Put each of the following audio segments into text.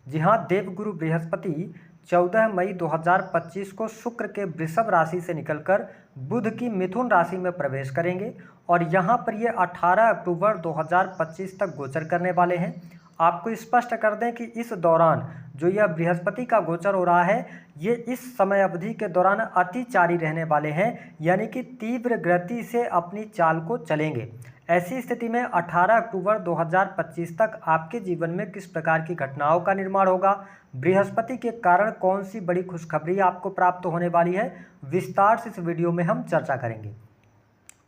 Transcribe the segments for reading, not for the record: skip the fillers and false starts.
जी हाँ, देवगुरु बृहस्पति 14 मई 2025 को शुक्र के वृषभ राशि से निकलकर बुध की मिथुन राशि में प्रवेश करेंगे और यहाँ पर ये 18 अक्टूबर 2025 तक गोचर करने वाले हैं। आपको स्पष्ट कर दें कि इस दौरान जो यह बृहस्पति का गोचर हो रहा है, ये इस समय अवधि के दौरान अतिचारी रहने वाले हैं, यानी कि तीव्र गति से अपनी चाल को चलेंगे। ऐसी स्थिति में 18 अक्टूबर 2025 तक आपके जीवन में किस प्रकार की घटनाओं का निर्माण होगा, बृहस्पति के कारण कौन सी बड़ी खुशखबरी आपको प्राप्त होने वाली है, विस्तार से इस वीडियो में हम चर्चा करेंगे।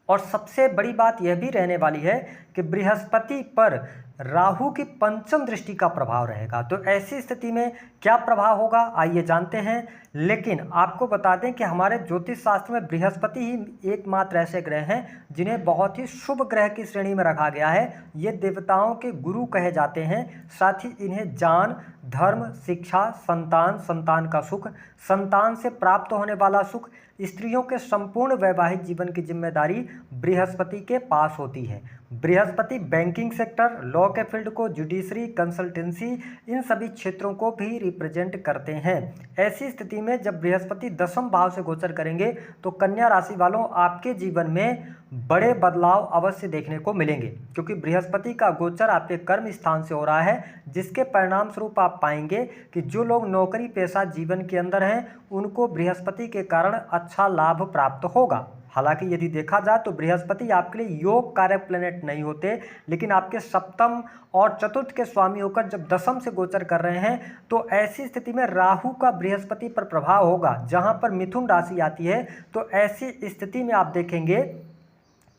और सबसे बड़ी बात यह भी रहने वाली है कि बृहस्पति पर राहु की पंचम दृष्टि का प्रभाव रहेगा। तो ऐसी स्थिति में क्या प्रभाव होगा, आइए जानते हैं। लेकिन आपको बता दें कि हमारे ज्योतिष शास्त्र में बृहस्पति ही एकमात्र ऐसे ग्रह हैं जिन्हें बहुत ही शुभ ग्रह की श्रेणी में रखा गया है। ये देवताओं के गुरु कहे जाते हैं। साथ ही इन्हें ज्ञान, धर्म, शिक्षा, संतान, संतान का सुख, संतान से प्राप्त होने वाला सुख, स्त्रियों के संपूर्ण वैवाहिक जीवन की जिम्मेदारी बृहस्पति के पास होती है। बृहस्पति बैंकिंग सेक्टर, लॉ के फील्ड को, जुडिशरी, कंसल्टेंसी, इन सभी क्षेत्रों को भी रिप्रेजेंट करते हैं। ऐसी स्थिति में जब बृहस्पति दसम भाव से गोचर करेंगे तो कन्या राशि वालों, आपके जीवन में बड़े बदलाव अवश्य देखने को मिलेंगे, क्योंकि बृहस्पति का गोचर आपके कर्म स्थान से हो रहा है, जिसके परिणाम स्वरूप आप पाएंगे कि जो लोग नौकरी पेशा जीवन के अंदर हैं उनको बृहस्पति के कारण अच्छा लाभ प्राप्त होगा। हालांकि यदि देखा जाए तो बृहस्पति आपके लिए योग कारक प्लेनेट नहीं होते, लेकिन आपके सप्तम और चतुर्थ के स्वामी होकर जब दसम से गोचर कर रहे हैं तो ऐसी स्थिति में राहु का बृहस्पति पर प्रभाव होगा। जहां पर मिथुन राशि आती है तो ऐसी स्थिति में आप देखेंगे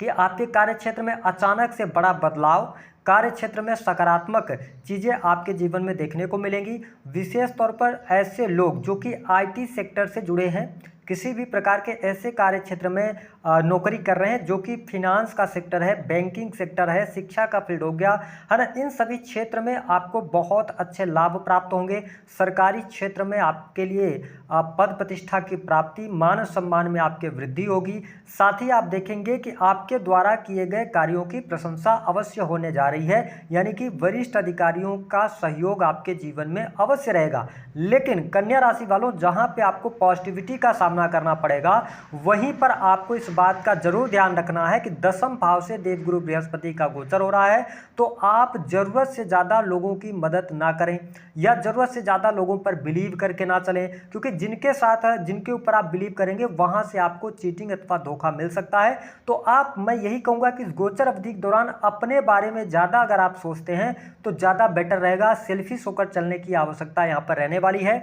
कि आपके कार्य क्षेत्र में अचानक से बड़ा बदलाव, कार्य क्षेत्र में सकारात्मक चीज़ें आपके जीवन में देखने को मिलेंगी। विशेष तौर पर ऐसे लोग जो कि आईटी सेक्टर से जुड़े हैं, किसी भी प्रकार के ऐसे कार्य क्षेत्र में नौकरी कर रहे हैं जो कि फिनांस का सेक्टर है, बैंकिंग सेक्टर है, शिक्षा का फील्ड हो गया, है ना, इन सभी क्षेत्र में आपको बहुत अच्छे लाभ प्राप्त होंगे। सरकारी क्षेत्र में आपके लिए पद प्रतिष्ठा की प्राप्ति, मान सम्मान में आपके वृद्धि होगी। साथ ही आप देखेंगे कि आपके द्वारा किए गए कार्यों की प्रशंसा अवश्य होने जा रही है, यानी कि वरिष्ठ अधिकारियों का सहयोग आपके जीवन में अवश्य रहेगा। लेकिन कन्या राशि वालों, जहां पे आपको पॉजिटिविटी का सामना करना पड़ेगा, वहीं पर आपको इस बात का जरूर ध्यान रखना है कि दसम भाव से देवगुरु बृहस्पति का गोचर हो रहा है, तो आप जरूरत से ज़्यादा लोगों की मदद ना करें या जरूरत से ज़्यादा लोगों पर बिलीव करके ना चलें, क्योंकि जिनके साथ जिनके ऊपर आप बिलीव करेंगे वहां से आपको चीटिंग अथवा धोखा मिल सकता है। तो मैं यही कहूँगा कि इस गोचर अवधि के दौरान अपने बारे में ज़्यादा अगर आप सोचते हैं तो ज़्यादा बेटर रहेगा। सेल्फिश होकर चलने की आवश्यकता यहाँ पर रहने वाली है।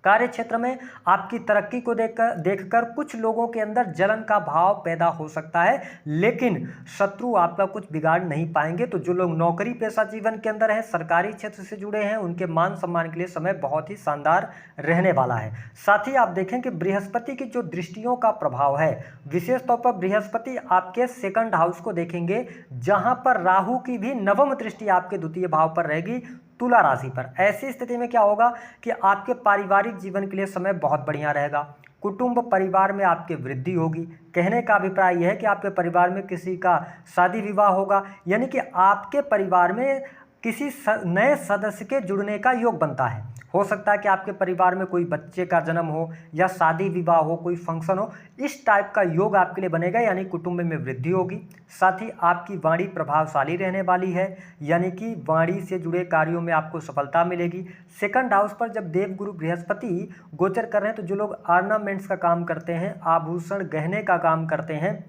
कार्य क्षेत्र में आपकी तरक्की को देखकर कुछ लोगों के अंदर जलन का भाव पैदा हो सकता है, लेकिन शत्रु आपका कुछ बिगाड़ नहीं पाएंगे। तो जो लोग नौकरी पेशा जीवन के अंदर हैं, सरकारी क्षेत्र से जुड़े हैं, उनके मान सम्मान के लिए समय बहुत ही शानदार रहने वाला है। साथ ही आप देखें कि बृहस्पति की जो दृष्टियों का प्रभाव है, विशेष तौर पर बृहस्पति आपके सेकंड हाउस को देखेंगे, जहां पर राहु की भी नवम दृष्टि आपके द्वितीय भाव पर रहेगी, तुला राशि पर। ऐसी स्थिति में क्या होगा कि आपके पारिवारिक जीवन के लिए समय बहुत बढ़िया रहेगा। कुटुंब परिवार में आपके वृद्धि होगी। कहने का अभिप्राय यह है कि आपके परिवार में किसी का शादी विवाह होगा, यानी कि आपके परिवार में किसी नए सदस्य के जुड़ने का योग बनता है। हो सकता है कि आपके परिवार में कोई बच्चे का जन्म हो या शादी विवाह हो, कोई फंक्शन हो, इस टाइप का योग आपके लिए बनेगा, यानी कुटुंब में वृद्धि होगी। साथ ही आपकी वाणी प्रभावशाली रहने वाली है, यानी कि वाणी से जुड़े कार्यों में आपको सफलता मिलेगी। सेकंड हाउस पर जब देवगुरु बृहस्पति गोचर कर रहे हैं तो जो लोग ऑर्नामेंट्स का काम करते हैं, आभूषण गहने का काम करते हैं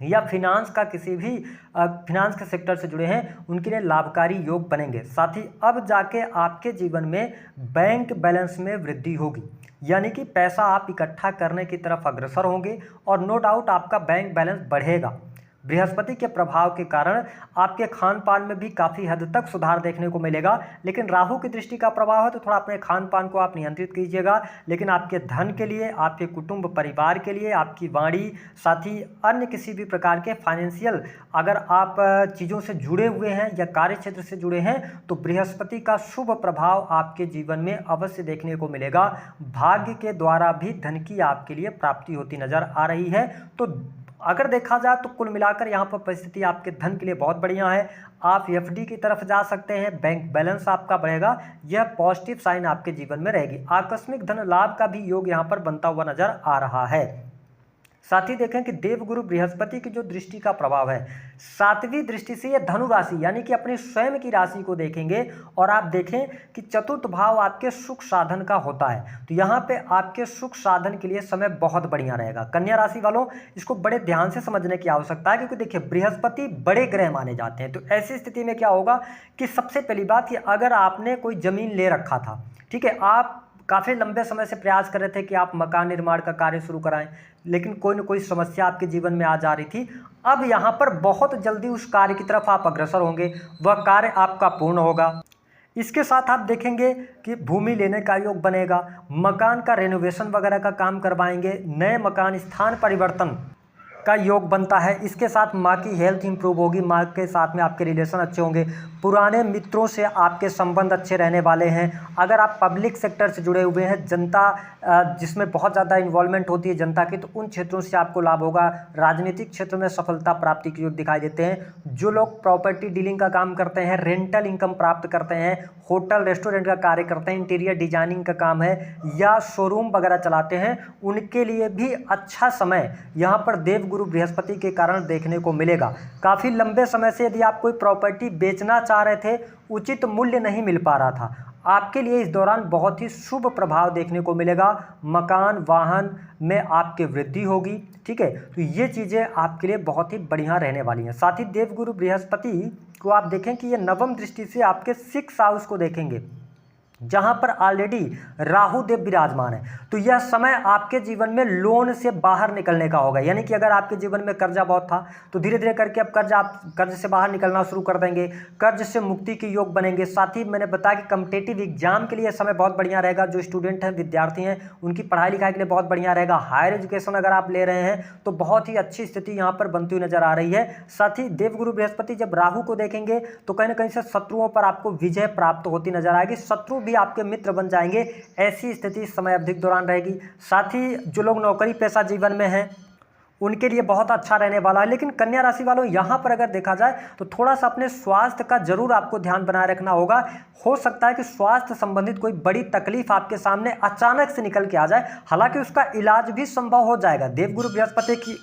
या फिनांस का किसी भी फिनांस के सेक्टर से जुड़े हैं, उनके लिए लाभकारी योग बनेंगे। साथ ही अब जाके आपके जीवन में बैंक बैलेंस में वृद्धि होगी, यानी कि पैसा आप इकट्ठा करने की तरफ अग्रसर होंगे और नो डाउट आपका बैंक बैलेंस बढ़ेगा। बृहस्पति के प्रभाव के कारण आपके खान पान में भी काफ़ी हद तक सुधार देखने को मिलेगा, लेकिन राहु की दृष्टि का प्रभाव है तो थोड़ा अपने खान पान को आप नियंत्रित कीजिएगा। लेकिन आपके धन के लिए, आपके कुटुंब परिवार के लिए, आपकी वाणी, साथ ही अन्य किसी भी प्रकार के फाइनेंशियल अगर आप चीज़ों से जुड़े हुए हैं या कार्य क्षेत्र से जुड़े हैं तो बृहस्पति का शुभ प्रभाव आपके जीवन में अवश्य देखने को मिलेगा। भाग्य के द्वारा भी धन की आपके लिए प्राप्ति होती नजर आ रही है। तो अगर देखा जाए तो कुल मिलाकर यहाँ पर परिस्थिति आपके धन के लिए बहुत बढ़िया है। आप एफडी की तरफ जा सकते हैं, बैंक बैलेंस आपका बढ़ेगा, यह पॉजिटिव साइन आपके जीवन में रहेगी। आकस्मिक धन लाभ का भी योग यहाँ पर बनता हुआ नजर आ रहा है। साथ ही देखें कि देवगुरु बृहस्पति की जो दृष्टि का प्रभाव है, 7वीं दृष्टि से ये धनु राशि यानी कि अपनी स्वयं की राशि को देखेंगे और आप देखें कि चतुर्थ भाव आपके सुख साधन का होता है, तो यहाँ पे आपके सुख साधन के लिए समय बहुत बढ़िया रहेगा। कन्या राशि वालों, इसको बड़े ध्यान से समझने की आवश्यकता है, क्योंकि देखिए बृहस्पति बड़े ग्रह माने जाते हैं। तो ऐसी स्थिति में क्या होगा कि सबसे पहली बात कि अगर आपने कोई जमीन ले रखा था, ठीक है, आप काफ़ी लंबे समय से प्रयास कर रहे थे कि आप मकान निर्माण का कार्य शुरू कराएं, लेकिन कोई न कोई समस्या आपके जीवन में आ जा रही थी, अब यहाँ पर बहुत जल्दी उस कार्य की तरफ आप अग्रसर होंगे, वह कार्य आपका पूर्ण होगा। इसके साथ आप देखेंगे कि भूमि लेने का योग बनेगा, मकान का रेनोवेशन वगैरह का काम करवाएंगे, नए मकान स्थान परिवर्तन का योग बनता है। इसके साथ माँ की हेल्थ इंप्रूव होगी, माँ के साथ में आपके रिलेशन अच्छे होंगे, पुराने मित्रों से आपके संबंध अच्छे रहने वाले हैं। अगर आप पब्लिक सेक्टर से जुड़े हुए हैं, जनता जिसमें बहुत ज़्यादा इन्वॉल्वमेंट होती है जनता की, तो उन क्षेत्रों से आपको लाभ होगा। राजनीतिक क्षेत्र में सफलता प्राप्ति के योग दिखाई देते हैं। जो लोग प्रॉपर्टी डीलिंग का काम करते हैं, रेंटल इनकम प्राप्त करते हैं, होटल रेस्टोरेंट का कार्य करते हैं, इंटीरियर डिजाइनिंग का काम है या शोरूम वगैरह चलाते हैं, उनके लिए भी अच्छा समय यहाँ पर देवगुरु बृहस्पति के कारण देखने को मिलेगा। काफ़ी लंबे समय से यदि आप कोई प्रॉपर्टी बेचना चाह रहे थे, उचित मूल्य नहीं मिल पा रहा था, आपके लिए इस दौरान बहुत ही शुभ प्रभाव देखने को मिलेगा। मकान वाहन में आपके वृद्धि होगी, ठीक है, तो ये चीज़ें आपके लिए बहुत ही बढ़िया रहने वाली हैं। साथ ही देवगुरु बृहस्पति को आप देखें कि ये नवम दृष्टि से आपके 6th हाउस को देखेंगे, जहां पर ऑलरेडी राहु देव विराजमान है। तो यह समय आपके जीवन में लोन से बाहर निकलने का होगा, यानी कि अगर आपके जीवन में कर्जा बहुत था तो धीरे धीरे करके अब कर्ज से बाहर निकलना शुरू कर देंगे, कर्ज से मुक्ति के योग बनेंगे। साथ ही मैंने बताया कि कॉम्पिटिटिव एग्जाम के लिए समय बहुत बढ़िया रहेगा। जो स्टूडेंट हैं, विद्यार्थी हैं, उनकी पढ़ाई लिखाई के लिए बहुत बढ़िया रहेगा। हायर एजुकेशन अगर आप ले रहे हैं तो बहुत ही अच्छी स्थिति यहाँ पर बनती हुई नजर आ रही है। साथ ही देवगुरु बृहस्पति जब राहु को देखेंगे तो कहीं ना कहीं से शत्रुओं पर आपको विजय प्राप्त होती नजर आएगी, शत्रु भी आपके मित्र बन जाएंगे। ऐसी स्थिति इस समय अवधि के दौरान रहेगी। साथ ही जो लोग नौकरी पेशा जीवन में हैं, उनके लिए बहुत अच्छा रहने वाला है। लेकिन कन्या राशि वालों, यहाँ पर अगर देखा जाए तो थोड़ा सा अपने स्वास्थ्य का जरूर आपको ध्यान बनाए रखना होगा। हो सकता है कि स्वास्थ्य संबंधित कोई बड़ी तकलीफ आपके सामने अचानक से निकल के आ जाए, हालांकि उसका इलाज भी संभव हो जाएगा। देवगुरु बृहस्पति की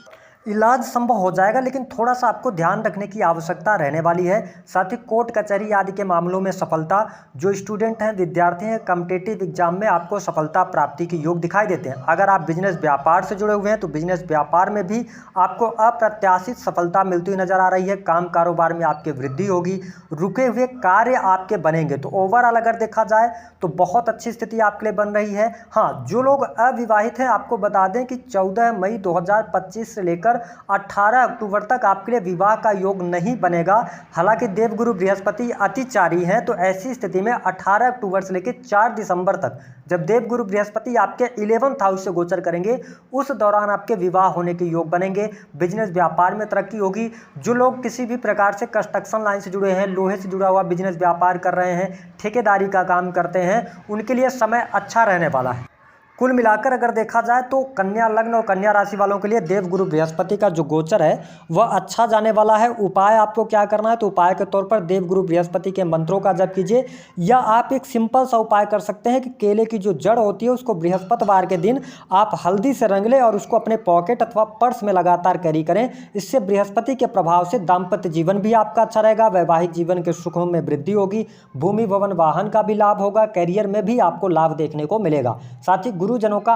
इलाज संभव हो जाएगा, लेकिन थोड़ा सा आपको ध्यान रखने की आवश्यकता रहने वाली है। साथ ही कोर्ट कचहरी आदि के मामलों में सफलता, जो स्टूडेंट हैं, विद्यार्थी हैं, कॉम्पिटिटिव एग्जाम में आपको सफलता प्राप्ति के योग दिखाई देते हैं। अगर आप बिजनेस व्यापार से जुड़े हुए हैं तो बिजनेस व्यापार में भी आपको अप्रत्याशित सफलता मिलती हुई नजर आ रही है। काम कारोबार में आपकी वृद्धि होगी, रुके हुए कार्य आपके बनेंगे। तो ओवरऑल अगर देखा जाए तो बहुत अच्छी स्थिति आपके लिए बन रही है। हाँ, जो लोग अविवाहित हैं, आपको बता दें कि 14 मई 2025 से लेकर 18 अक्टूबर तक आपके लिए विवाह का योग नहीं बनेगा। हालांकि देवगुरु बृहस्पति अतिचारी हैं, तो ऐसी स्थिति में 18 अक्टूबर से लेकर 4 दिसंबर तक जब देवगुरु बृहस्पति आपके 11th हाउस से गोचर करेंगे, उस दौरान आपके विवाह होने के योग बनेंगे। बिजनेस व्यापार में तरक्की होगी। जो लोग किसी भी प्रकार से कंस्ट्रक्शन लाइन से जुड़े हैं, लोहे से जुड़ा हुआ बिजनेस व्यापार कर रहे हैं, ठेकेदारी का काम करते हैं, उनके लिए समय अच्छा रहने वाला है। कुल मिलाकर अगर देखा जाए तो कन्या लग्न और कन्या राशि वालों के लिए देवगुरु बृहस्पति का जो गोचर है वह अच्छा जाने वाला है। उपाय आपको क्या करना है, तो उपाय के तौर पर देवगुरु बृहस्पति के मंत्रों का जप कीजिए, या आप एक सिंपल सा उपाय कर सकते हैं कि केले की जो जड़ होती है उसको बृहस्पतिवार के दिन आप हल्दी से रंग लें और उसको अपने पॉकेट अथवा पर्स में लगातार कैरी करें। इससे बृहस्पति के प्रभाव से दाम्पत्य जीवन भी आपका अच्छा रहेगा, वैवाहिक जीवन के सुखों में वृद्धि होगी, भूमि भवन वाहन का भी लाभ होगा, कैरियर में भी आपको लाभ देखने को मिलेगा। साथ ही गुरुजनों का